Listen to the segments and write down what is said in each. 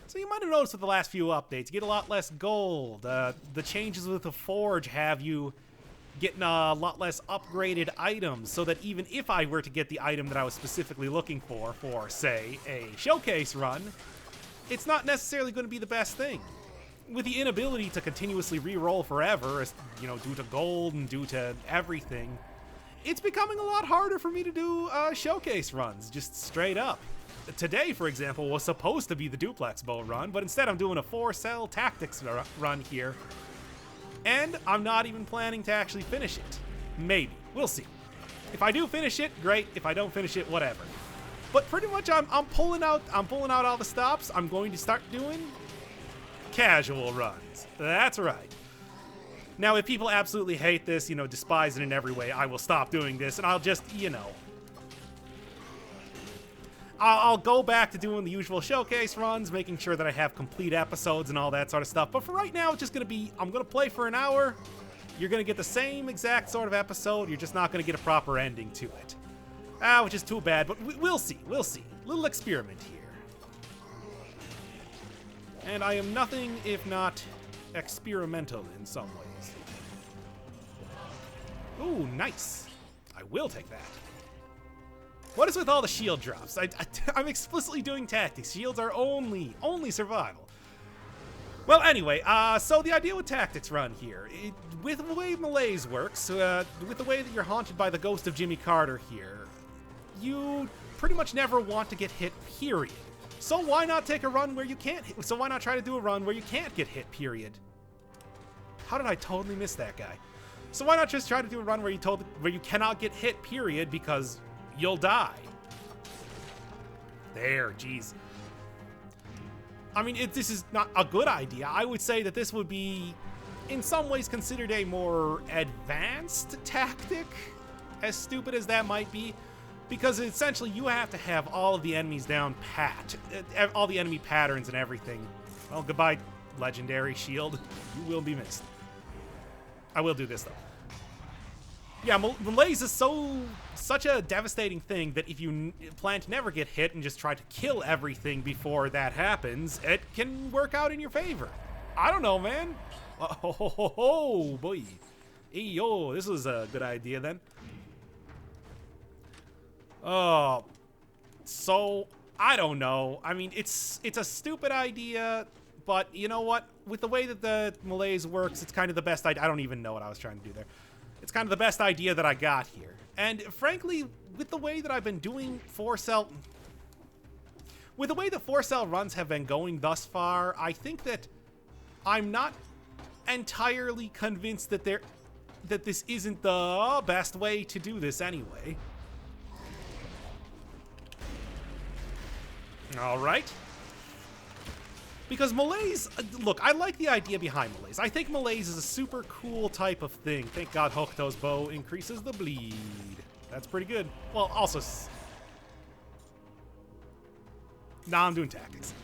So you might have noticed with the last few updates, you get a lot less gold. The changes with the Forge have you getting a lot less upgraded items, so that even if I were to get the item that I was specifically looking for, say, a showcase run, it's not necessarily going to be the best thing. With the inability to continuously re-roll forever, you know, due to gold and due to everything, it's becoming a lot harder for me to do showcase runs, just straight up. Today, for example, was supposed to be the duplex bow run, but instead I'm doing a 4-cell tactics run here. And I'm not even planning to actually finish it. Maybe. We'll see. If I do finish it, great. If I don't finish it, whatever. But pretty much I'm pulling out all the stops. I'm going to start doing casual runs. That's right. Now, if people absolutely hate this, you know, despise it in every way, I will stop doing this and I'll just, you know, I'll go back to doing the usual showcase runs, making sure that I have complete episodes and all that sort of stuff. But for right now, it's just going to be, I'm going to play for an hour. You're going to get the same exact sort of episode. You're just not going to get a proper ending to it. Which is too bad, but we'll see. We'll see. Little experiment here. And I am nothing if not experimental in some ways. Ooh, nice. I will take that. What is with all the shield drops? I'm explicitly doing tactics. Shields are only survival. Well, anyway, so the idea with tactics run here, with the way Malaise works, with the way that you're haunted by the ghost of Jimmy Carter here, you pretty much never want to get hit, period. So why not take a run where you can't hit? So why not try to do a run where you can't get hit, period? How did I totally miss that guy? So why not just try to do a run where you cannot get hit, period, because you'll die. There, jeez. I mean, this is not a good idea. I would say that this would be, in some ways, considered a more advanced tactic, as stupid as that might be, because essentially you have to have all of the enemies down pat, all the enemy patterns and everything. Well, goodbye, legendary shield. You will be missed. I will do this, though. Yeah, Malaise is such a devastating thing that if you plan to never get hit and just try to kill everything before that happens, it can work out in your favor. I don't know, man. Oh, boy. Hey, yo, this was a good idea then. Oh, so I don't know. I mean, it's a stupid idea, but you know what? With the way that the Malaise works, it's kind of the best idea. I don't even know what I was trying to do there. It's kind of the best idea that I got here. And frankly, with the way that I've been doing 4-cell... With the way the 4-cell runs have been going thus far, I think that I'm not entirely convinced that this isn't the best way to do this anyway. Alright. Because Malaise, look, I like the idea behind Malaise. I think Malaise is a super cool type of thing. Thank God Hokuto's bow increases the bleed. That's pretty good. Well, also... Nah, I'm doing tactics.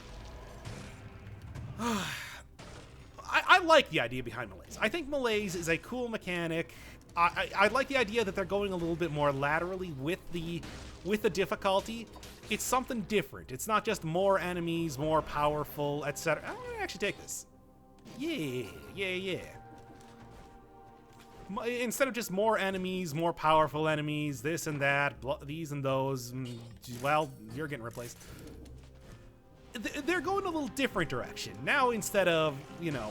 I like the idea behind Malaise. I think Malaise is a cool mechanic. I like the idea that they're going a little bit more laterally with the difficulty. It's something different. It's not just more enemies, more powerful, etc. I'm gonna actually take this. Yeah. Instead of just more enemies, more powerful enemies, this and that, these and those, well, you're getting replaced. They're going a little different direction. Now, instead of, you know,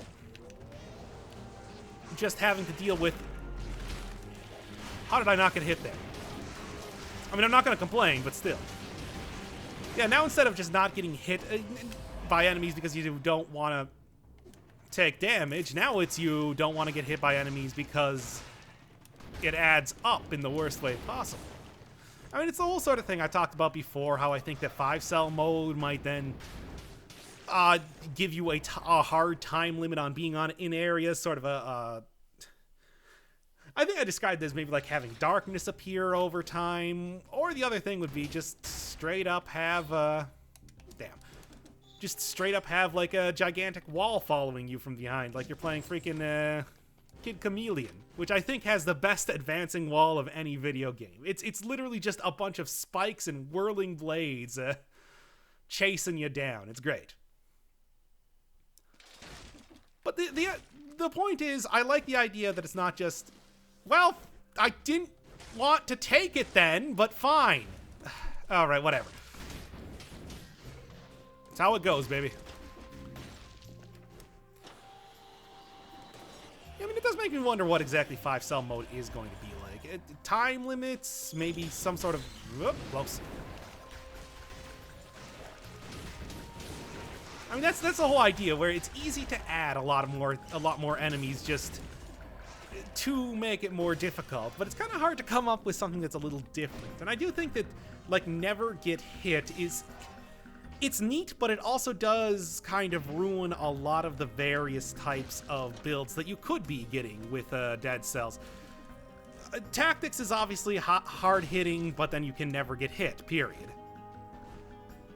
just having to deal with... How did I not get hit there? I mean, I'm not going to complain, but still. Yeah, now instead of just not getting hit by enemies because you don't want to take damage, now it's you don't want to get hit by enemies because it adds up in the worst way possible. I mean, it's the whole sort of thing I talked about before, how I think that 5-cell mode might then give you a hard time limit on being in areas, sort of I think I described this maybe like having darkness appear over time, or the other thing would be just straight up have, just straight up have like a gigantic wall following you from behind, like you're playing freaking Kid Chameleon, which I think has the best advancing wall of any video game. It's literally just a bunch of spikes and whirling blades chasing you down. It's great. But the point is, I like the idea that it's not just, well, I didn't want to take it then, but fine. All right, whatever. That's how it goes, baby. I mean, it does make me wonder what exactly 5-cell mode is going to be like. Time limits, maybe some sort of... Whoop, close. I mean, that's the whole idea, where it's easy to add a lot more enemies just to make it more difficult, but it's kind of hard to come up with something that's a little different. And I do think that, like, never get hit is... It's neat, but it also does kind of ruin a lot of the various types of builds that you could be getting with Dead Cells. Tactics is obviously hard-hitting, but then you can never get hit, period.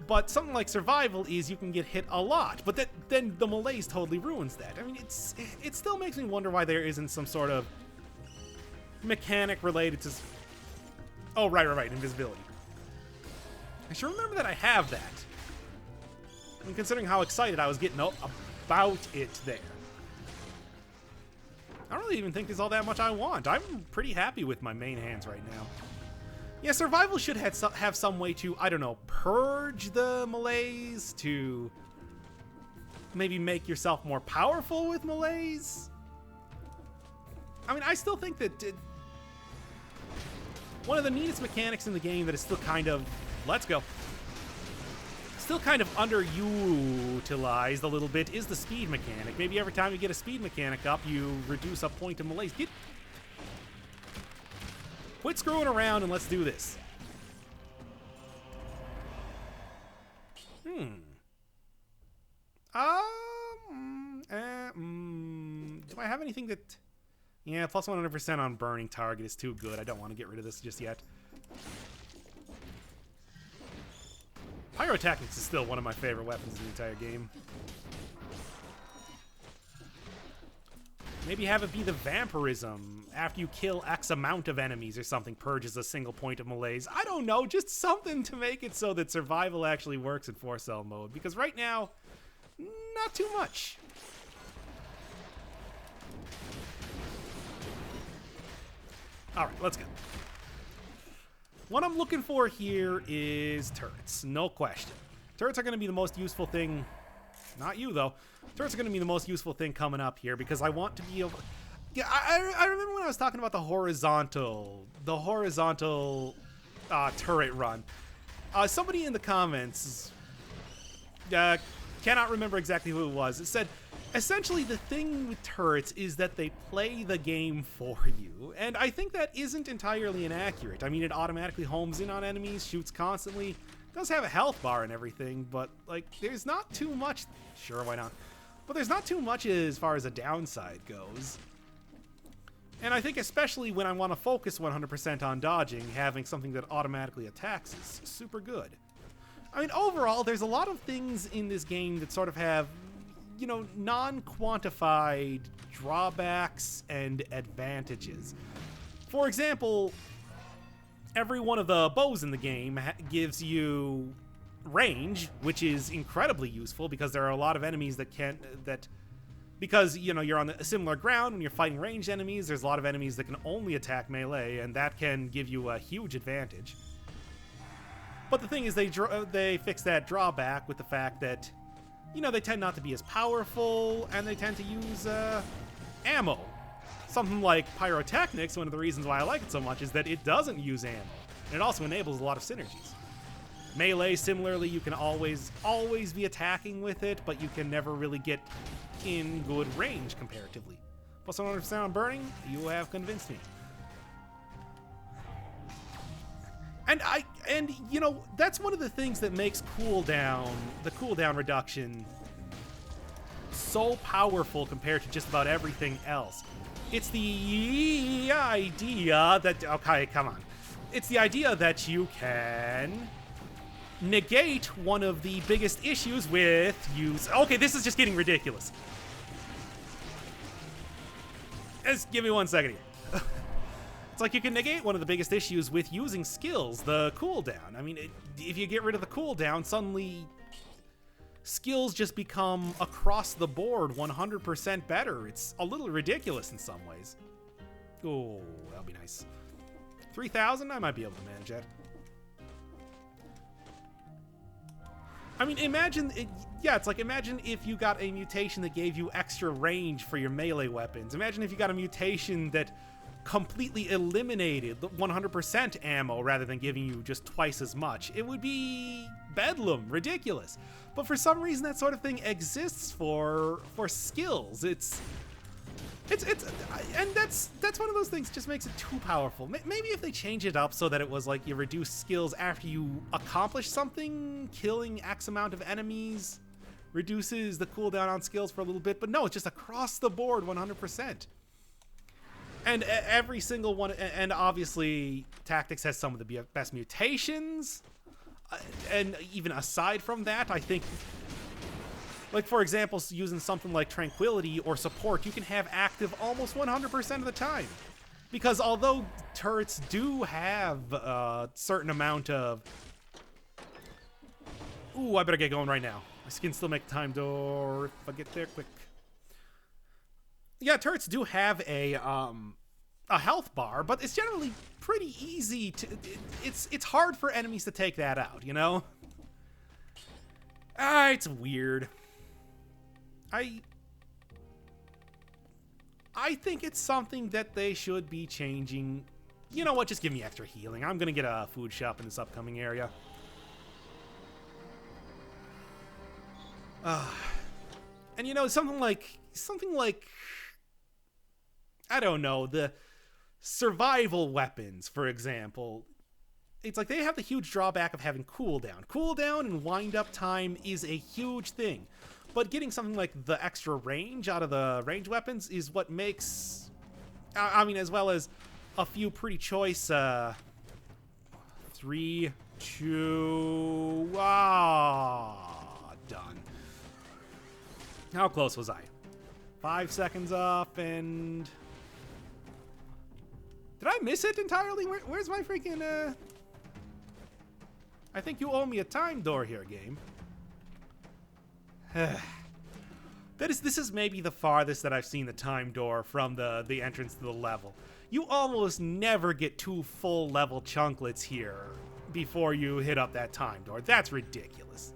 But something like Survival is you can get hit a lot, but then the malaise totally ruins that. I mean, it still makes me wonder why there isn't some sort of mechanic related to... Oh, right, invisibility. I should remember that I have that. And considering how excited I was getting about it there. I don't really even think there's all that much I want. I'm pretty happy with my main hands right now. Yeah, Survival should have some way to, I don't know, purge the malaise, to maybe make yourself more powerful with malaise. I mean, I still think that one of the neatest mechanics in the game that is still kind of, let's go, still kind of underutilized a little bit is the speed mechanic. Maybe every time you get a speed mechanic up, you reduce a point of malaise. Quit screwing around and let's do this. Do I have anything that... Yeah, plus 100% on burning target is too good. I don't want to get rid of this just yet. Pyrotechnics is still one of my favorite weapons in the entire game. Maybe have it be the vampirism. After you kill X amount of enemies or something, purges a single point of malaise. I don't know, just something to make it so that Survival actually works in 4-cell mode. Because right now, not too much. Alright, let's go. What I'm looking for here is turrets, no question. Turrets are going to be the most useful thing. Not you, though. Turrets are going to be the most useful thing coming up here because I want to be able... Yeah, I remember when I was talking about the horizontal turret run. Somebody in the comments, cannot remember exactly who it was, it said, essentially the thing with turrets is that they play the game for you. And I think that isn't entirely inaccurate. I mean, it automatically homes in on enemies, shoots constantly, does have a health bar and everything, but, like, there's not too much... Sure, why not? But there's not too much as far as a downside goes. And I think especially when I want to focus 100% on dodging, having something that automatically attacks is super good. I mean, overall, there's a lot of things in this game that sort of have, you know, non-quantified drawbacks and advantages. For example, every one of the bows in the game gives you range, which is incredibly useful because there are a lot of enemies because, you know, you're on a similar ground when you're fighting ranged enemies, there's a lot of enemies that can only attack melee, and that can give you a huge advantage. But the thing is, they fix that drawback with the fact that, you know, they tend not to be as powerful, and they tend to use ammo. Something like Pyrotechnics, one of the reasons why I like it so much is that it doesn't use ammo, and it also enables a lot of synergies. Melee, similarly, you can always be attacking with it, but you can never really get in good range comparatively. Plus 100% on burning, you have convinced me. And you know, that's one of the things that makes the cooldown reduction so powerful compared to just about everything else. It's the idea that, okay, come on. It's the idea that you can negate one of the biggest issues with okay, this is just getting ridiculous. Just give me 1 second here. It's like you can negate one of the biggest issues with using skills, the cooldown. I mean, if you get rid of the cooldown, suddenly skills just become across the board 100% better. It's a little ridiculous in some ways. Oh, that'll be nice. 3,000? I might be able to manage that. I mean, imagine, it's like, imagine if you got a mutation that gave you extra range for your melee weapons. Imagine if you got a mutation that completely eliminated the 100% ammo rather than giving you just twice as much. It would be bedlam, ridiculous. But for some reason, that sort of thing exists for skills. And that's one of those things just makes it too powerful. Maybe if they change it up so that it was like you reduce skills after you accomplish something, killing X amount of enemies reduces the cooldown on skills for a little bit, but no, it's just across the board 100%. And every single one, and obviously Tactics has some of the best mutations, and even aside from that, I think, like, for example, using something like Tranquility or Support, you can have active almost 100% of the time. Because although turrets do have a certain amount of... Ooh, I better get going right now. I can still make time door if I get there quick. Yeah, turrets do have a health bar, but it's generally pretty easy to... It's hard for enemies to take that out, you know? It's weird. I think it's something that they should be changing. You know what? Just give me extra healing. I'm gonna get a food shop in this upcoming area. And you know, something like I don't know, the survival weapons, for example. It's like they have the huge drawback of having cooldown. Cooldown and wind-up time is a huge thing. But getting something like the extra range out of the range weapons is what makes... I mean, as well as a few pretty choice... 3, 2... done. How close was I? 5 seconds off, and... Did I miss it entirely? Where's my freaking... I think you owe me a time door here, game. This is maybe the farthest that I've seen the time door from the entrance to the level. You almost never get 2 full level chunklets here before you hit up that time door. That's ridiculous.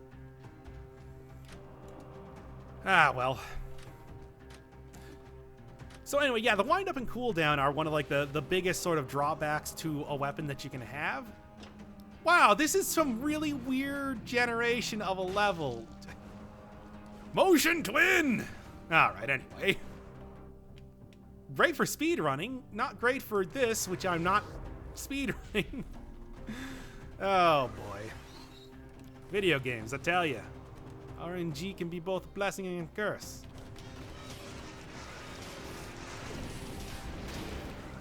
Well. So anyway, yeah, the wind up and cooldown are one of like the biggest sort of drawbacks to a weapon that you can have. Wow, this is some really weird generation of a level. Motion twin! Alright, anyway. Great for speedrunning, not great for this, which I'm not speedrunning. Oh boy. Video games, I tell ya. RNG can be both a blessing and a curse.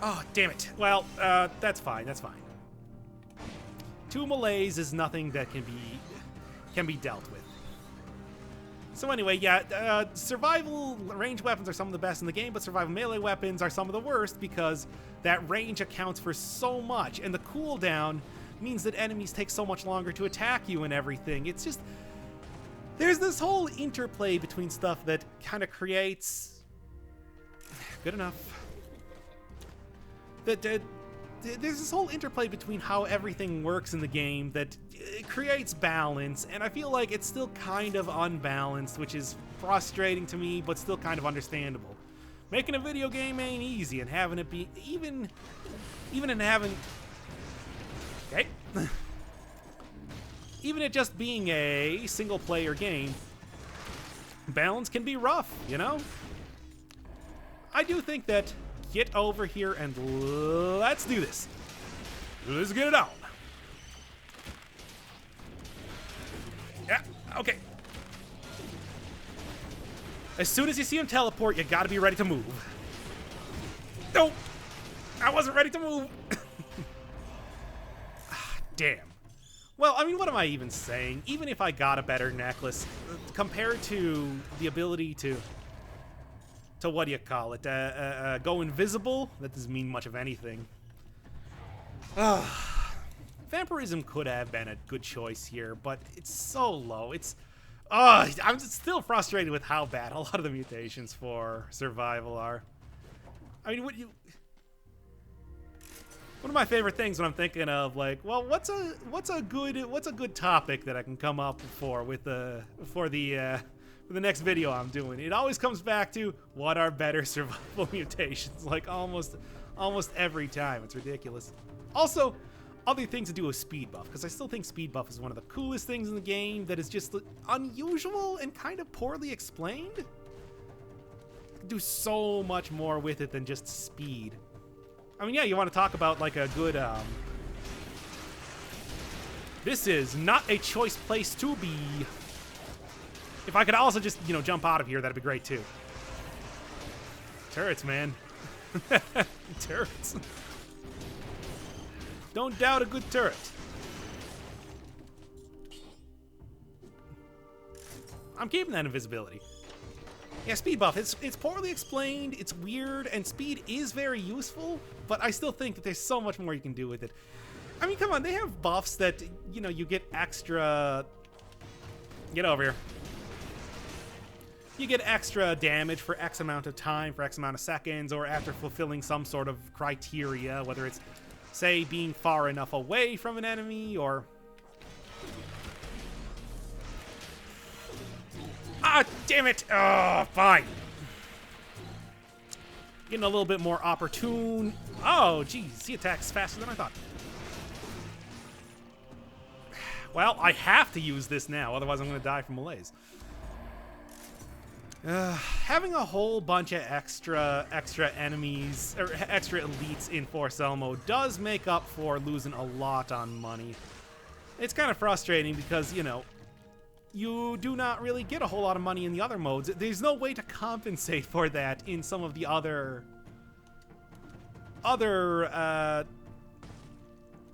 Oh, damn it. Well, that's fine, that's fine. 2 melees is nothing that can be dealt with. So anyway, yeah, survival range weapons are some of the best in the game, but survival melee weapons are some of the worst because that range accounts for so much, and the cooldown means that enemies take so much longer to attack you and everything. It's just... There's this whole interplay between stuff that kind of creates... Good enough. There's this whole interplay between how everything works in the game that it creates balance, and I feel like it's still kind of unbalanced, which is frustrating to me, but still kind of understandable. Making a video game ain't easy, and having it be even in having... Okay. Even it just being a single-player game, balance can be rough, you know? I do think that get over here and let's do this. Let's get it on. Yeah, okay. As soon as you see him teleport, you gotta be ready to move. Nope. I wasn't ready to move. Damn. Well, I mean, what am I even saying? Even if I got a better necklace, compared to the ability to what do you call it? Go invisible? That doesn't mean much of anything. Vampirism could have been a good choice here, but it's so low. It's Oh, I'm still frustrated with how bad a lot of the mutations for survival are. I mean, one of my favorite things when I'm thinking of like, well, what's a good topic that I can come up for the next video I'm doing? It always comes back to what are better survival mutations, like almost every time. It's ridiculous. Also, other things to do with speed buff, because I still think speed buff is one of the coolest things in the game that is just unusual and kind of poorly explained. You can do so much more with it than just speed. I mean, yeah, you want to talk about like a good, this is not a choice place to be. If I could also just, you know, jump out of here, that'd be great too. Turrets, man. Turrets. Don't doubt a good turret. I'm keeping that invisibility. Yeah, speed buff. It's poorly explained, it's weird, and speed is very useful, but I still think that there's so much more you can do with it. I mean, come on, they have buffs that, you know, you get extra... Get over here. You get extra damage for X amount of time, for X amount of seconds, or after fulfilling some sort of criteria, whether it's, say, being far enough away from an enemy, or... Ah, damn it! Oh, fine. Getting a little bit more opportune. Oh, geez, he attacks faster than I thought. Well, I have to use this now, otherwise I'm going to die from malaise. Having a whole bunch of extra enemies, or extra elites in Force Elmo does make up for losing a lot on money. It's kind of frustrating because, you know, you do not really get a whole lot of money in the other modes. There's no way to compensate for that in some of the other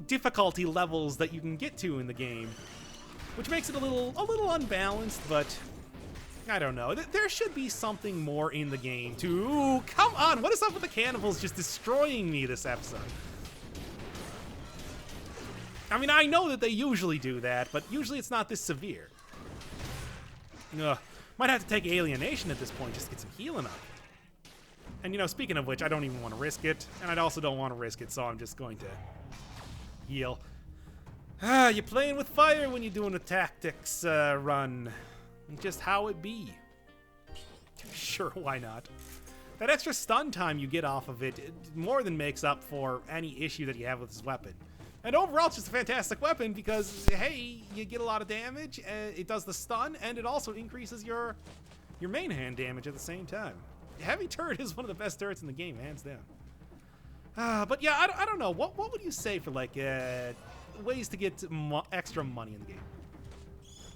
difficulty levels that you can get to in the game, which makes it a little unbalanced, but I don't know. There should be something more in the game to... Ooh, come on! What is up with the cannibals just destroying me this episode? I mean, I know that they usually do that, but usually it's not this severe. Ugh. Might have to take Alienation at this point just to get some healing up. And, you know, speaking of which, I don't even want to risk it, and I also don't want to risk it, so I'm just going to heal. Ah, you're playing with fire when you're doing a tactics run. Just how it be. Sure, why not? That extra stun time you get off of it more than makes up for any issue that you have with this weapon. And overall, it's just a fantastic weapon because, hey, you get a lot of damage, it does the stun, and it also increases your main hand damage at the same time. Heavy turret is one of the best turrets in the game, hands down. But yeah, I don't know. What would you say for, like, ways to get extra money in the game?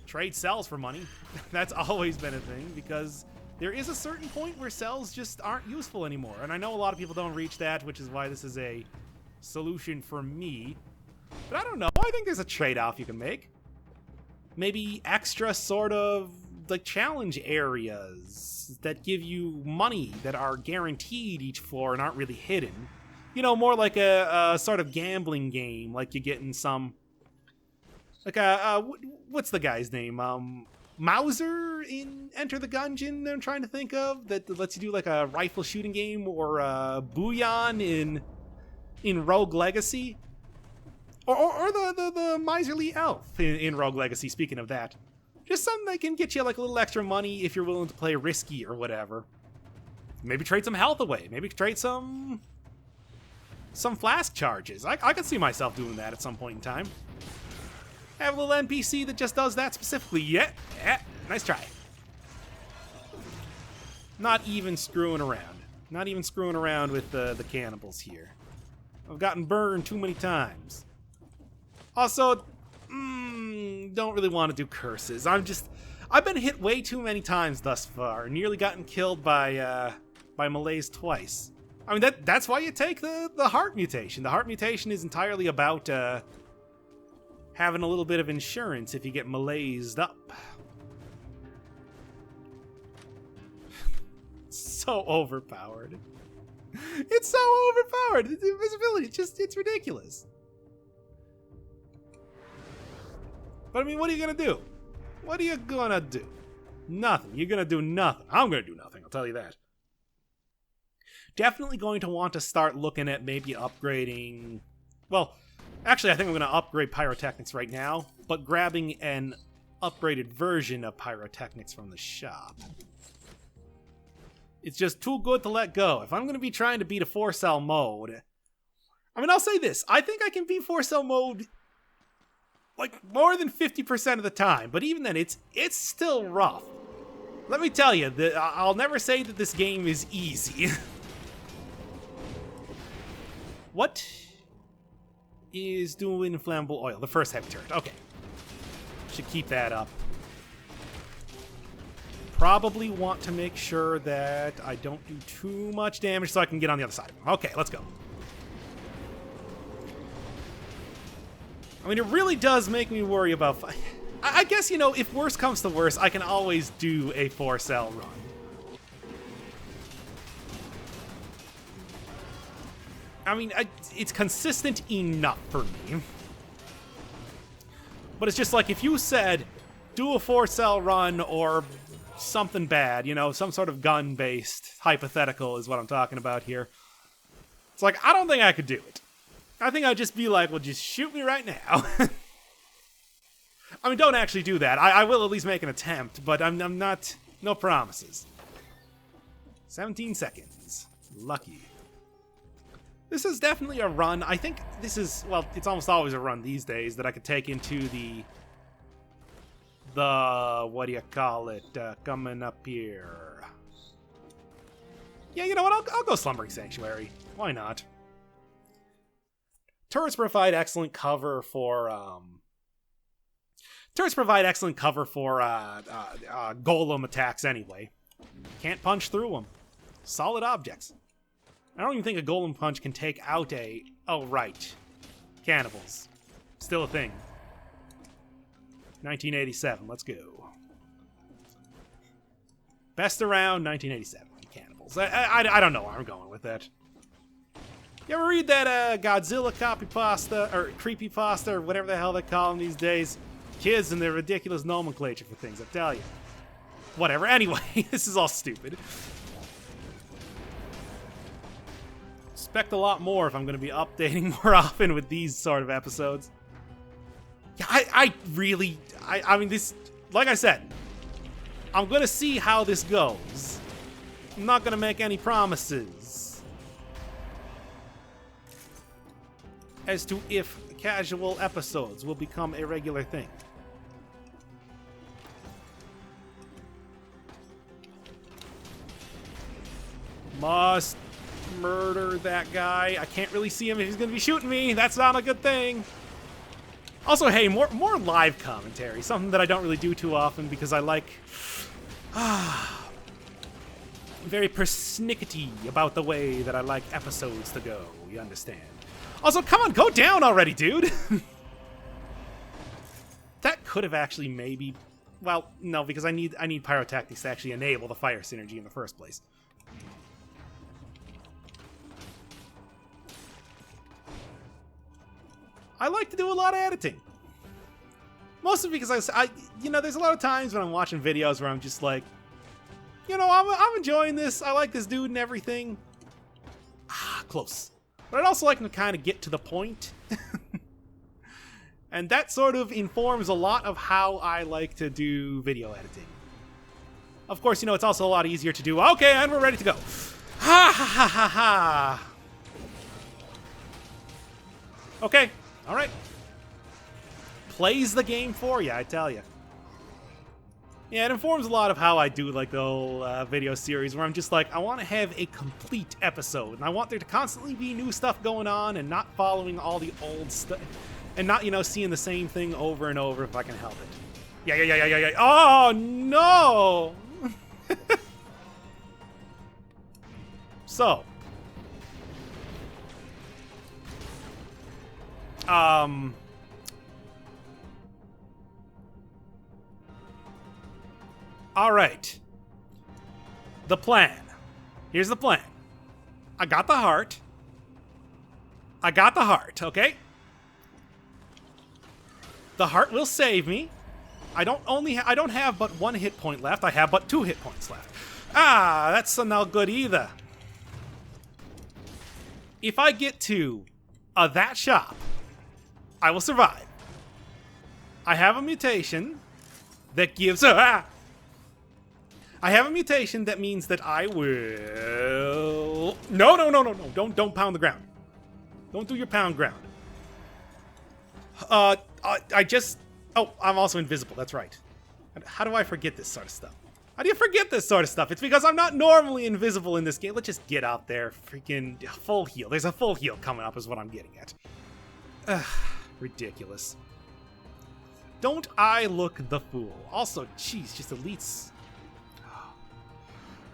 Trade cells for money. That's always been a thing because there is a certain point where cells just aren't useful anymore. And I know a lot of people don't reach that, which is why this is a solution for me. But I don't know. I think there's a trade-off you can make. Maybe extra sort of like challenge areas that give you money that are guaranteed each floor and aren't really hidden. You know, more like a sort of gambling game, like you get in some... Like, what's the guy's name? Mauser in Enter the Gungeon that I'm trying to think of, that lets you do like a rifle shooting game, or Booyan in Rogue Legacy. Or the Miserly Elf in Rogue Legacy, speaking of that. Just something that can get you like a little extra money if you're willing to play risky or whatever. Maybe trade some health away. Maybe trade some flask charges. I could see myself doing that at some point in time. Have a little NPC that just does that specifically. Yeah, nice try. Not even screwing around. Not even screwing around with the cannibals here. I've gotten burned too many times. Also, don't really want to do curses. I've been hit way too many times thus far. Nearly gotten killed by malaise twice. I mean, that's why you take the heart mutation. The heart mutation is entirely about having a little bit of insurance if you get malaised up. So overpowered. It's so overpowered. The invisibility, it's ridiculous. But I mean, what are you gonna do? What are you gonna do? Nothing. You're gonna do nothing. I'm gonna do nothing, I'll tell you that. Definitely going to want to start looking at maybe upgrading... Well, actually, I think I'm going to upgrade Pyrotechnics right now, but grabbing an upgraded version of Pyrotechnics from the shop. It's just too good to let go. If I'm going to be trying to beat a 4-cell mode... I mean, I'll say this. I think I can beat 4-cell mode, like, more than 50% of the time. But even then, it's still rough. Let me tell you, I'll never say that this game is easy. What is doing flammable oil? The first heavy turret. Okay. Should keep that up. Probably want to make sure that I don't do too much damage so I can get on the other side of him. Okay, let's go. I mean, it really does make me worry about... I guess, you know, if worse comes to worse, I can always do a 4-cell run. I mean, it's consistent enough for me. But it's just like, if you said, do a 4-cell run or something bad, you know, some sort of gun-based hypothetical is what I'm talking about here. It's like, I don't think I could do it. I think I'd just be like, well, just shoot me right now. I mean, don't actually do that. I will at least make an attempt, but I'm not... No promises. 17 seconds. Lucky. This is definitely a run. I think this is... Well, it's almost always a run these days that I could take into the... What do you call it? Coming up here. Yeah, you know what? I'll go Slumbering Sanctuary. Why not? Turrets provide excellent cover for... Turrets provide excellent cover for golem attacks anyway. Can't punch through them. Solid objects. I don't even think a golem punch can take out a... Oh, right. Cannibals. Still a thing. 1987. Let's go. Best around 1987. Cannibals. I don't know where I'm going with that. You ever read that Godzilla copypasta, or creepypasta, or whatever the hell they call them these days? Kids and their ridiculous nomenclature for things, I tell you. Whatever. Anyway, this is all stupid. Expect a lot more if I'm going to be updating more often with these sort of episodes. Yeah, I mean, this, like I said, I'm going to see how this goes. I'm not going to make any promises as to if casual episodes will become a regular thing. Must murder that guy. I can't really see him if he's going to be shooting me. That's not a good thing. Also, hey, more live commentary. Something that I don't really do too often because I like... very persnickety about the way that I like episodes to go. You understand? Also, come on, go down already, dude! That could have actually maybe... Well, no, because I need pyrotechnics to actually enable the fire synergy in the first place. I like to do a lot of editing. Mostly because you know, there's a lot of times when I'm watching videos where I'm just like, you know, I'm enjoying this. I like this dude and everything. Close. But I'd also like to kind of get to the point. And that sort of informs a lot of how I like to do video editing. Of course, you know, it's also a lot easier to do. Okay, and we're ready to go. Ha ha ha ha ha. Okay. All right. Plays the game for you, I tell you. Yeah, it informs a lot of how I do like the whole video series where I'm just like, I want to have a complete episode. And I want there to constantly be new stuff going on and not following all the old stuff. And not, you know, seeing the same thing over and over if I can help it. Yeah. Oh, no! So. All right. The plan. Here's the plan. I got the heart. Okay? The heart will save me. I don't have but 1 hit point left. I have but 2 hit points left. Ah, that's not good either. If I get to that shop, I will survive. I have a mutation that gives... I have a mutation that means that I will... No. Don't pound the ground. Don't do your pound ground. I just... Oh, I'm also invisible. That's right. How do I forget this sort of stuff? How do you forget this sort of stuff? It's because I'm not normally invisible in this game. Let's just get out there. Freaking full heal. There's a full heal coming up is what I'm getting at. Ugh, ridiculous. Don't I look the fool? Also, jeez, just elites.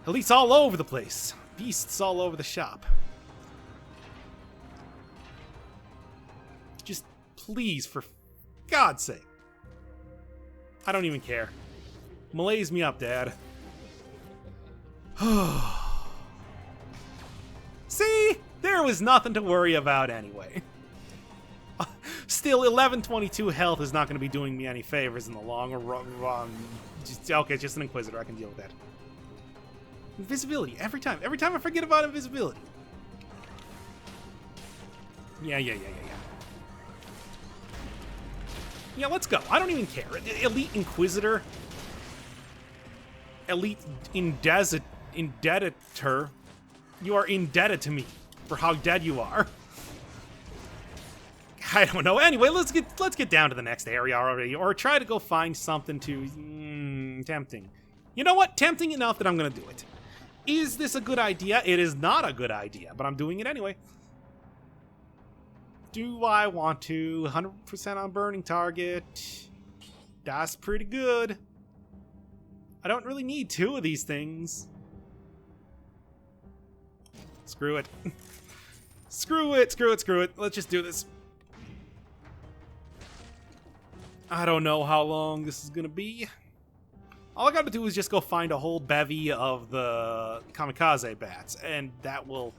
Elites all over the place. Beasts all over the shop. Just please, for God's sake. I don't even care. Malaise me up, Dad. See? There was nothing to worry about anyway. Still, 1122 health is not going to be doing me any favors in the long run. Okay, just an Inquisitor. I can deal with that. Invisibility. Every time. Every time I forget about invisibility. Yeah. Yeah, let's go. I don't even care. Elite Inquisitor. Elite Indebted. You are indebted to me for how dead you are. I don't know. Anyway, let's get down to the next area already, or try to go find something to tempting. You know what? Tempting enough that I'm gonna do it. Is this a good idea? It is not a good idea, but I'm doing it anyway. Do I want to 100% on burning target? That's pretty good. I don't really need 2 of these things. Screw it. Screw it. Let's just do this. I don't know how long this is gonna be. All I gotta do is just go find a whole bevy of the kamikaze bats, and that will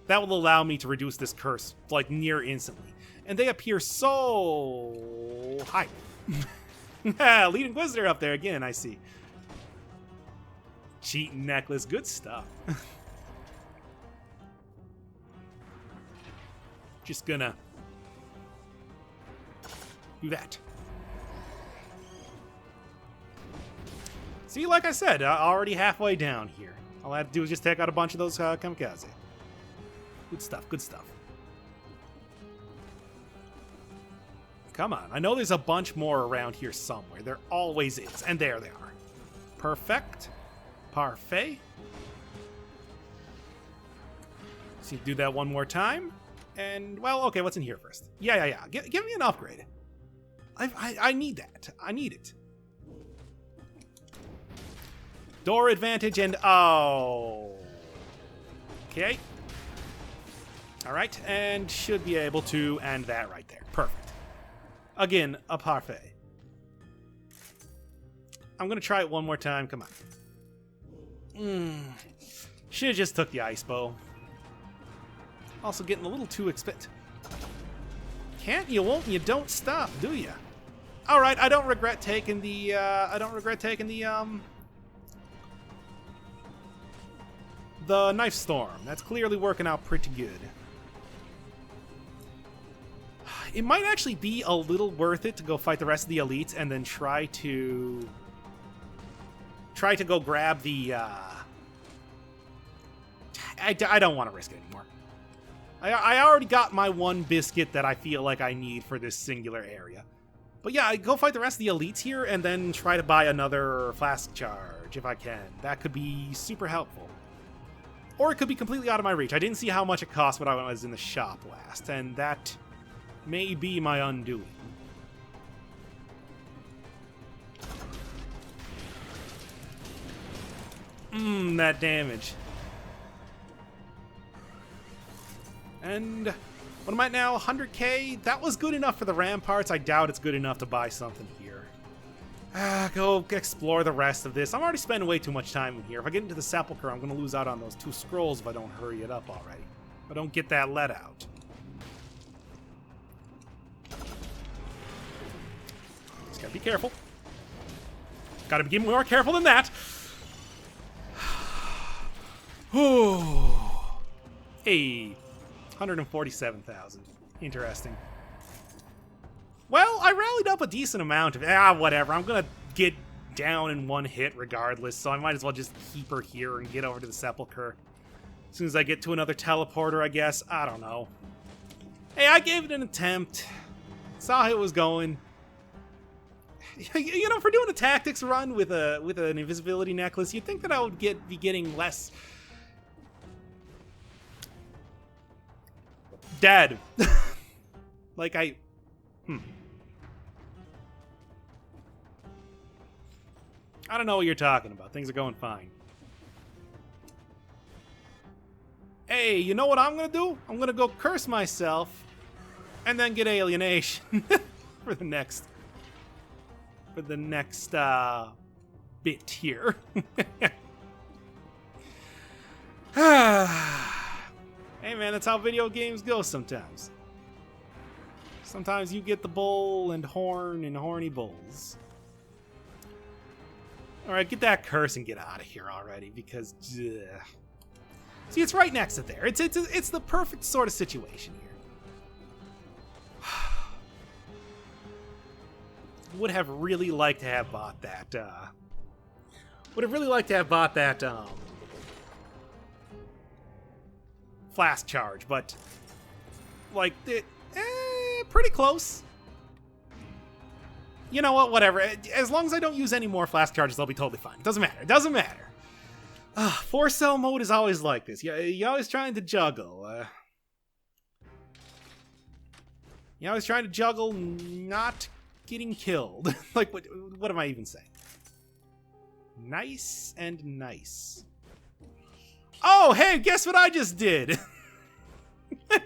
allow me to reduce this curse, like, near instantly. And they appear so... Hi. Lead Inquisitor up there again, I see. Cheating necklace, good stuff. Just gonna do that. See, like I said, already halfway down here. All I have to do is just take out a bunch of those kamikaze. Good stuff, good stuff. Come on, I know there's a bunch more around here somewhere. There always is, and there they are. Perfect. Parfait. So you do that one more time. And, well, okay, what's in here first? Yeah. Give me an upgrade. I need that. I need it. Door advantage and... Oh. Okay. Alright, and should be able to end that right there. Perfect. Again, a parfait. I'm going to try it one more time. Come on. Should have just took the ice bow. Also getting a little too expensive. Can't you, won't you, don't stop, do you? Alright, I don't regret taking the, the Knife Storm. That's clearly working out pretty good. It might actually be a little worth it to go fight the rest of the elites and then try to go grab the, I don't want to risk it anymore. I already got my 1 biscuit that I feel like I need for this singular area. But yeah, go fight the rest of the elites here and then try to buy another flask charge if I can. That could be super helpful. Or it could be completely out of my reach. I didn't see how much it cost when I was in the shop last, and that may be my undoing. That damage. And what am I now? 100k? That was good enough for the ramparts. I doubt it's good enough to buy something here. Go explore the rest of this. I'm already spending way too much time in here. If I get into the sepulcher, I'm going to lose out on those 2 scrolls if I don't hurry it up already. If I don't get that let out. Just gotta be careful. Gotta be more careful than that. Hey, 147,000. Interesting. Well, I rallied up a decent amount of... whatever. I'm gonna get down in one hit regardless, so I might as well just keep her here and get over to the Sepulchre. As soon as I get to another teleporter, I guess. I don't know. Hey, I gave it an attempt. Saw how it was going. You know, for doing a tactics run with an invisibility necklace, you'd think that I would be getting less... dead. Like, I don't know what you're talking about. Things are going fine. Hey, you know what I'm gonna do? I'm gonna go curse myself and then get alienation for the next bit here. Hey man, that's how video games go sometimes. Sometimes you get the bull and horn and horny bulls. Alright, get that curse and get out of here already, because... See, it's right next to there. It's the perfect sort of situation here. Would have really liked to have bought that, flask charge, but... like, pretty close. You know what, whatever. As long as I don't use any more flask charges, I'll be totally fine. It doesn't matter. It doesn't matter. 4-cell mode is always like this. You're always trying to juggle. You're always trying to juggle not getting killed. Like, what am I even saying? Nice and nice. Oh, hey, guess what I just did? I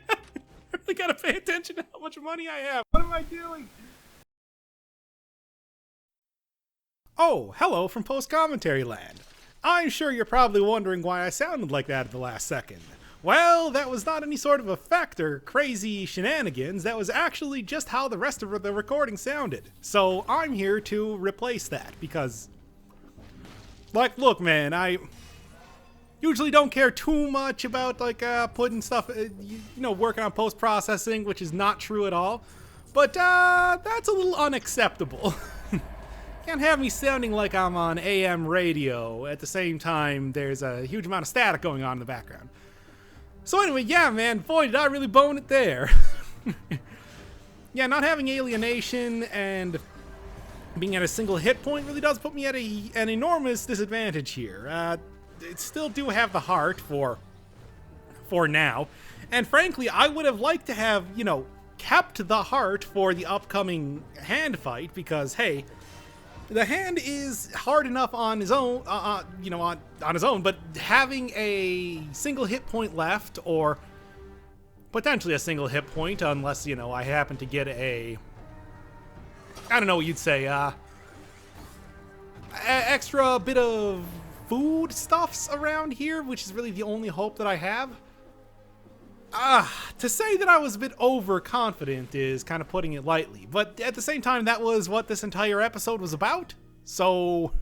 really gotta pay attention to how much money I have. What am I doing? Oh, hello from post-commentary land. I'm sure you're probably wondering why I sounded like that at the last second. Well, that was not any sort of effect or crazy shenanigans. That was actually just how the rest of the recording sounded. So I'm here to replace that because... like, look, man, I usually don't care too much about, like, putting stuff, working on post-processing, which is not true at all. But, that's a little unacceptable. Can't have me sounding like I'm on AM radio at the same time there's a huge amount of static going on in the background. So anyway, yeah, man, boy, did I really bone it there. Yeah, not having alienation and being at a single hit point really does put me at an enormous disadvantage here. It still do have the heart for now. And frankly, I would have liked to have, kept the heart for the upcoming hand fight because, hey, the hand is hard enough on his own, on his own, but having a single hit point left, or potentially a single hit point, unless, I happen to get I don't know what you'd say, extra bit of food stuffs around here, which is really the only hope that I have. To say that I was a bit overconfident is kind of putting it lightly, but at the same time, that was what this entire episode was about, so...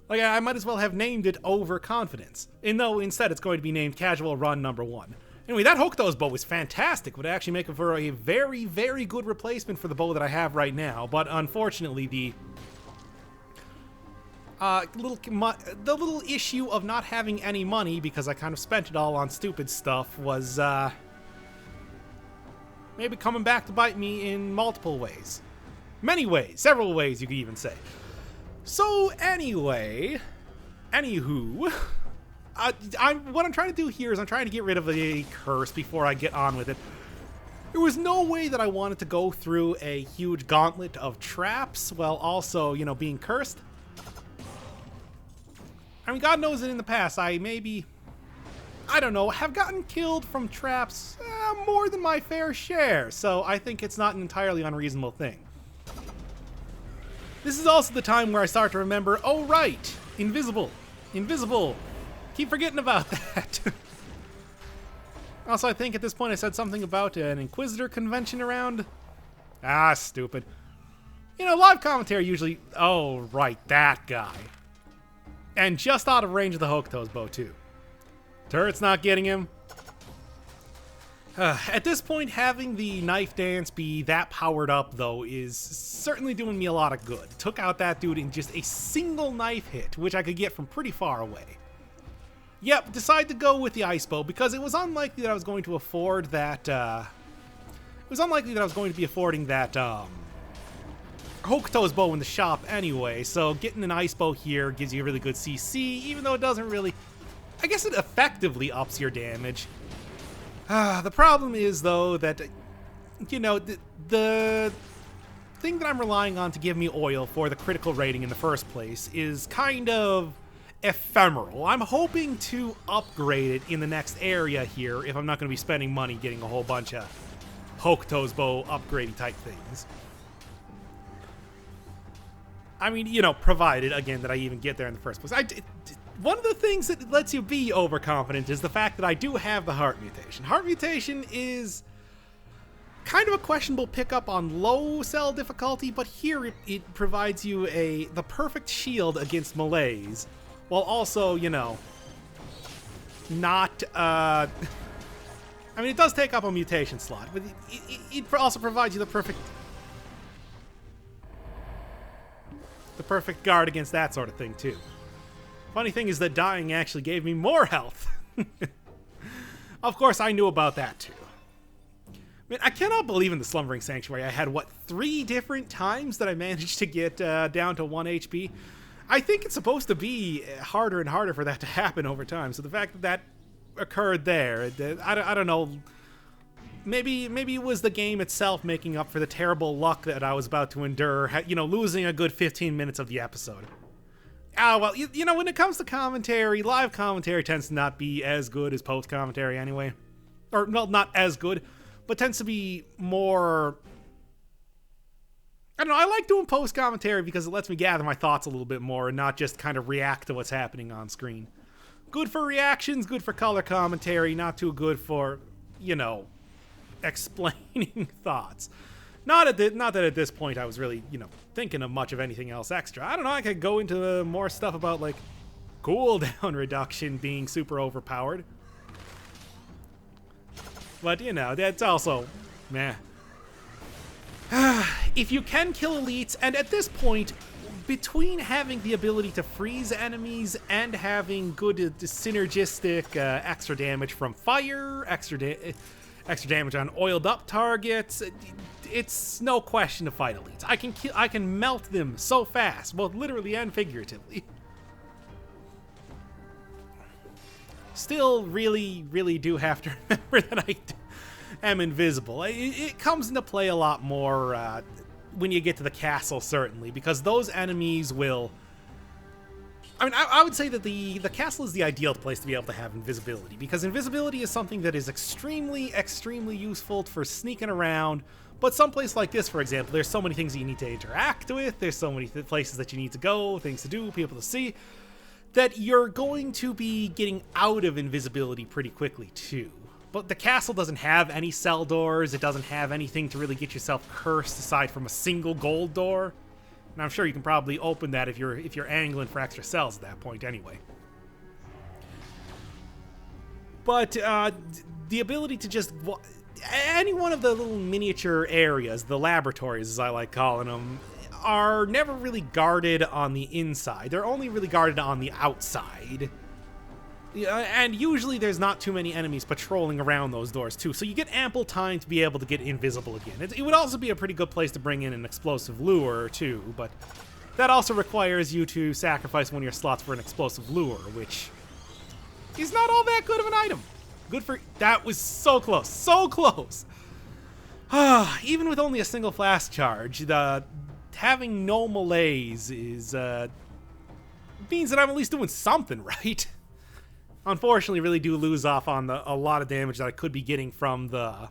like, I might as well have named it Overconfidence, though instead it's going to be named Casual Run Number 1. Anyway, that Hokuto's bow was fantastic, would actually make it for a very, very good replacement for the bow that I have right now, but unfortunately, the little issue of not having any money, because I kind of spent it all on stupid stuff, was, maybe coming back to bite me in multiple ways. Many ways. Several ways, you could even say. So, anyway... Anywho... what I'm trying to do here is I'm trying to get rid of a curse before I get on with it. There was no way that I wanted to go through a huge gauntlet of traps while also, being cursed. I mean, God knows that in the past, I don't know, have gotten killed from traps more than my fair share, so I think it's not an entirely unreasonable thing. This is also the time where I start to remember, oh right, invisible. Keep forgetting about that. Also, I think at this point I said something about an Inquisitor convention around. Stupid. You know, live commentary usually... Oh, right, that guy. And just out of range of the Hokuto's bow, too. Turret's not getting him. At this point, having the knife dance be that powered up, though, is certainly doing me a lot of good. Took out that dude in just a single knife hit, which I could get from pretty far away. Yep, decided to go with the ice bow because it was unlikely that I was going to afford that, it was unlikely that I was going to be affording that, Hokuto's bow in the shop anyway, so getting an ice bow here gives you a really good CC, even though it doesn't really... I guess it effectively ups your damage. The problem is, though, that, you know, the thing that I'm relying on to give me oil for the critical rating in the first place is kind of ephemeral. I'm hoping to upgrade it in the next area here if I'm not going to be spending money getting a whole bunch of Hokuto's bow upgrading type things. I mean, you know, provided, again, that I even get there in the first place. One of the things that lets you be overconfident is the fact that I do have the heart mutation. Heart mutation is kind of a questionable pickup on low cell difficulty, but here it provides you the perfect shield against melees, while also, you know, not... I mean, it does take up a mutation slot, but it also provides you the perfect guard against that sort of thing, too. Funny thing is that dying actually gave me more health. Of course, I knew about that, too. I mean, I cannot believe in the Slumbering Sanctuary I had, what, 3 different times that I managed to get down to 1 HP? I think it's supposed to be harder and harder for that to happen over time, so the fact that that occurred there, I don't know... Maybe it was the game itself making up for the terrible luck that I was about to endure, you know, losing a good 15 minutes of the episode. Ah, well, you know, when it comes to commentary, live commentary tends to not be as good as post-commentary anyway. Or, well, not as good, but tends to be more... I don't know, I like doing post-commentary because it lets me gather my thoughts a little bit more and not just kind of react to what's happening on screen. Good for reactions, good for color commentary, not too good for, you know, explaining thoughts. Not that at this point I was really, you know, thinking of much of anything else extra. I don't know, I could go into more stuff about, like, cooldown reduction being super overpowered. But, you know, that's also, meh. If you can kill elites, and at this point, between having the ability to freeze enemies and having good synergistic extra damage from fire, extra damage on oiled up targets, it's no question to fight elites. I can melt them so fast, both literally and figuratively. Still really do have to remember that I am invisible. It comes into play a lot more when you get to the castle, certainly, because those enemies will... I mean, I would say that the castle is the ideal place to be able to have invisibility, because invisibility is something that is extremely useful for sneaking around. But someplace like this, for example, there's so many things that you need to interact with, there's so many places that you need to go, things to do, people to see, that you're going to be getting out of invisibility pretty quickly, too. But the castle doesn't have any cell doors, it doesn't have anything to really get yourself cursed aside from a single gold door. And I'm sure you can probably open that if you're angling for extra cells at that point anyway. But the ability to just... any one of the little miniature areas, the laboratories as I like calling them, are never really guarded on the inside. They're only really guarded on the outside. And usually there's not too many enemies patrolling around those doors too, so you get ample time to be able to get invisible again. It would also be a pretty good place to bring in an explosive lure too, but that also requires you to sacrifice one of your slots for an explosive lure, which is not all that good of an item. Good for... That was so close. So close! Even with only a single flask charge, having no melees is... means that I'm at least doing something right. Unfortunately, really do lose off on a lot of damage that I could be getting from the...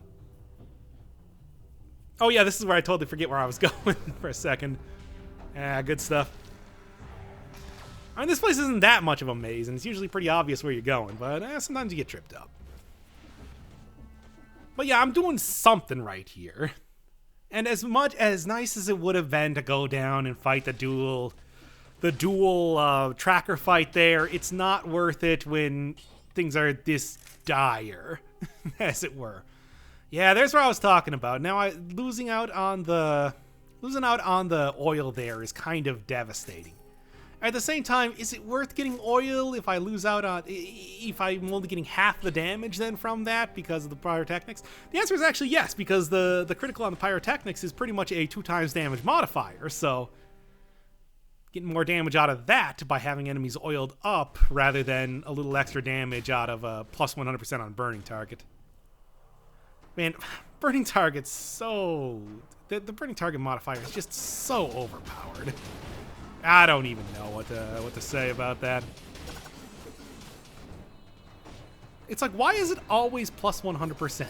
Oh yeah, this is where I totally forget where I was going for a second. Good stuff. I mean, this place isn't that much of a maze, and it's usually pretty obvious where you're going, but sometimes you get tripped up. But yeah, I'm doing something right here. And as nice as it would have been to go down and fight the dual tracker fight there, it's not worth it when things are this dire, as it were. Yeah, there's what I was talking about. Now, losing out on the oil there is kind of devastating. At the same time, is it worth getting oil if I lose out on, if I'm only getting half the damage then from that because of the pyrotechnics? The answer is actually yes, because the critical on the pyrotechnics is pretty much a 2x damage modifier, so getting more damage out of that by having enemies oiled up rather than a little extra damage out of a plus 100% on burning target. Man, burning target's so... The burning target modifier is just so overpowered. I don't even know what to say about that. It's like, why is it always plus 100%?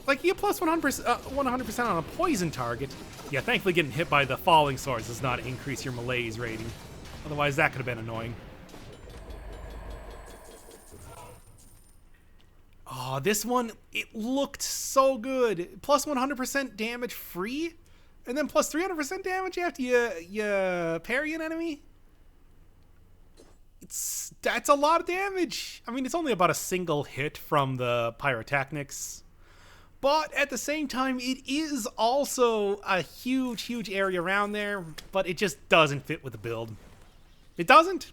Like, you get plus 100% on a poison target. Yeah, thankfully getting hit by the falling swords does not increase your malaise rating. Otherwise, that could have been annoying. Oh, this one, it looked so good. Plus 100% damage free? And then plus 300% damage after you parry an enemy? That's a lot of damage. I mean, it's only about a single hit from the pyrotechnics. But at the same time, it is also a huge, huge area around there, but it just doesn't fit with the build. It doesn't.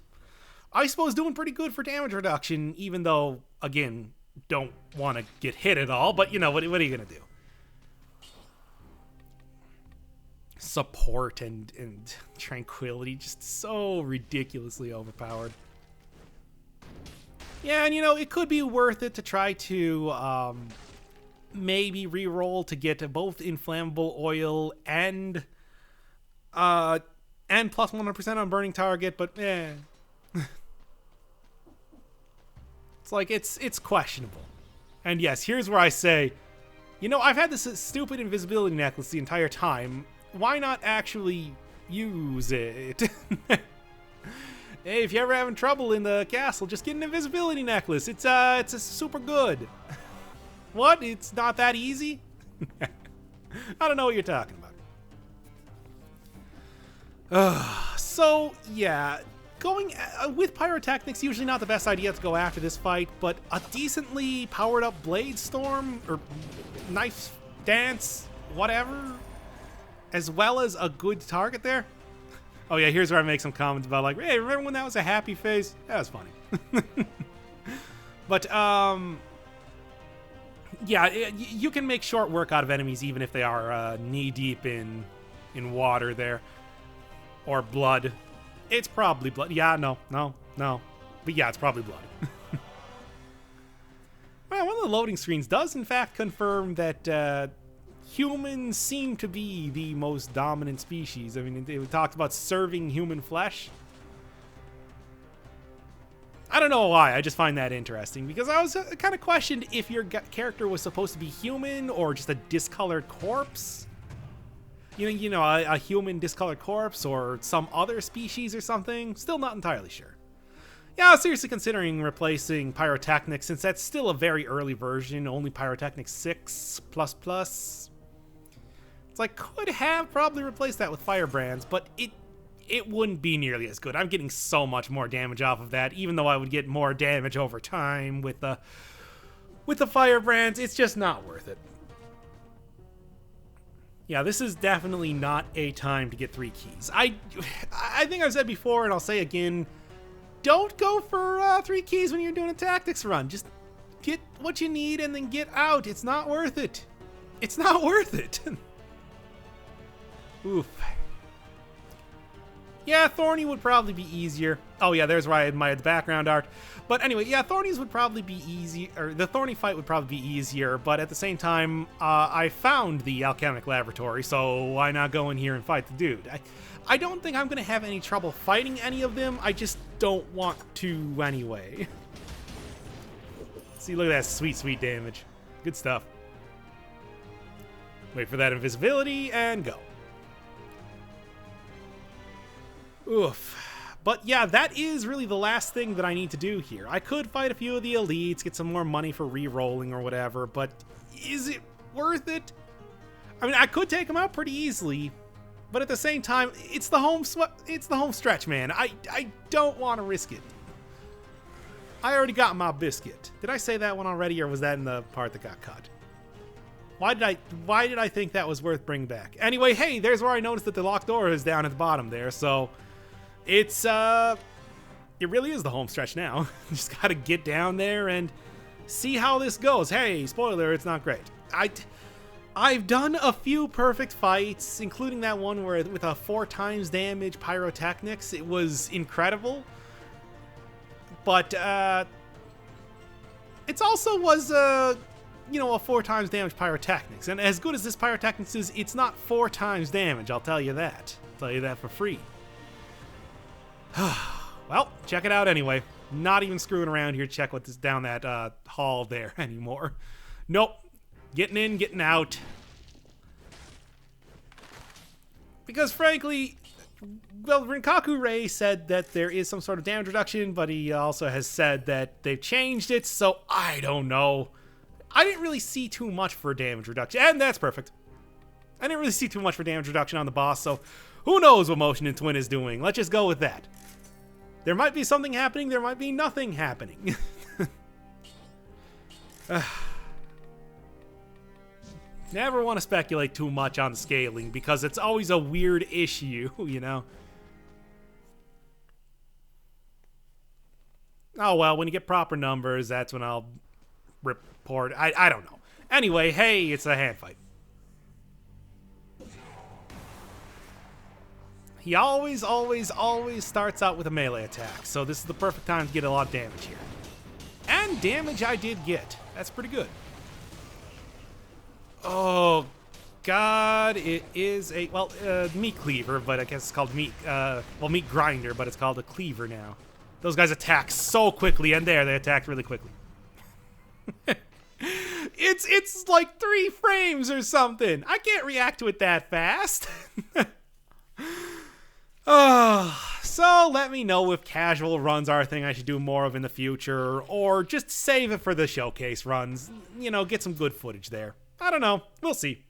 I suppose doing pretty good for damage reduction, even though, again, don't want to get hit at all, but you know, what are you going to do? Support and tranquility, just so ridiculously overpowered. Yeah, and you know, it could be worth it to try to maybe re-roll to get both inflammable oil and plus 100% on burning target, but it's like it's questionable. And yes, here's where I say, you know, I've had this stupid invisibility necklace the entire time. Why not actually use it? Hey, if you're ever having trouble in the castle, just get an invisibility necklace. It's super good. What? It's not that easy? I don't know what you're talking about. So, yeah, going with pyrotechnics, usually not the best idea to go after this fight, but a decently powered up blade storm, or knife dance, whatever, as well as a good target there. Oh yeah, here's where I make some comments about like, hey, remember when that was a happy face? That was funny. But, yeah, you can make short work out of enemies even if they are knee-deep in water there. Or blood. It's probably blood. Yeah, no. But yeah, it's probably blood. Well, one of the loading screens does in fact confirm that humans seem to be the most dominant species. I mean, it talked about serving human flesh. I don't know why, I just find that interesting, because I was kind of questioned if your character was supposed to be human or just a discolored corpse. You know, a human discolored corpse or some other species or something. Still not entirely sure. Yeah, I was seriously considering replacing Pyrotechnics, since that's still a very early version, only Pyrotechnics 6++. It's like, could have probably replaced that with Firebrands, but it wouldn't be nearly as good. I'm getting so much more damage off of that, even though I would get more damage over time with the Firebrands. It's just not worth it. Yeah, this is definitely not a time to get 3 keys. I think I've said before, and I'll say again, don't go for 3 keys when you're doing a tactics run. Just get what you need and then get out. It's not worth it. It's not worth it. Oof. Yeah, Thorny would probably be easier. Oh yeah, there's where I admired the background art. But anyway, yeah, Thorny's would probably be easy, or the Thorny fight would probably be easier, but at the same time, I found the alchemic laboratory, so why not go in here and fight the dude? I don't think I'm gonna have any trouble fighting any of them, I just don't want to anyway. See, look at that sweet, sweet damage. Good stuff. Wait for that invisibility, and go. Oof. But yeah, that is really the last thing that I need to do here. I could fight a few of the elites, get some more money for re-rolling or whatever, but is it worth it? I mean, I could take him out pretty easily, but at the same time, it's the home stretch, man. I don't want to risk it. I already got my biscuit. Did I say that one already, or was that in the part that got cut? Why did I think that was worth bringing back? Anyway, hey, there's where I noticed that the locked door is down at the bottom there, so it's it really is the home stretch now. Just gotta get down there and see how this goes. Hey, spoiler, it's not great. I've done a few perfect fights, including that one where with a 4 times damage pyrotechnics. It was incredible. But it also was you know, a 4 times damage pyrotechnics. And as good as this pyrotechnics is, it's not 4 times damage, I'll tell you that. I'll tell you that for free. Well, check it out anyway. Not even screwing around here. Check what's down that hall there anymore. Nope. Getting in, getting out. Because frankly, well, Rinkaku Rei said that there is some sort of damage reduction, but he also has said that they've changed it, so I don't know. I didn't really see too much for damage reduction, and that's perfect. I didn't really see too much for damage reduction on the boss, so who knows what Motion and Twin is doing. Let's just go with that. There might be something happening, there might be nothing happening. Never want to speculate too much on the scaling, because it's always a weird issue, you know? Oh well, when you get proper numbers, that's when I'll report. I don't know. Anyway, hey, it's a hand fight. He always starts out with a melee attack, so this is the perfect time to get a lot of damage here. And damage I did get. That's pretty good. Oh, God, it is a, well, meat cleaver, but I guess it's called meat, well, meat grinder, but it's called a cleaver now. Those guys attack so quickly, and there, they attacked really quickly. It's like 3 frames or something. I can't react to it that fast. Oh, so let me know if casual runs are a thing I should do more of in the future, or just save it for the showcase runs. You know, get some good footage there. I don't know. We'll see.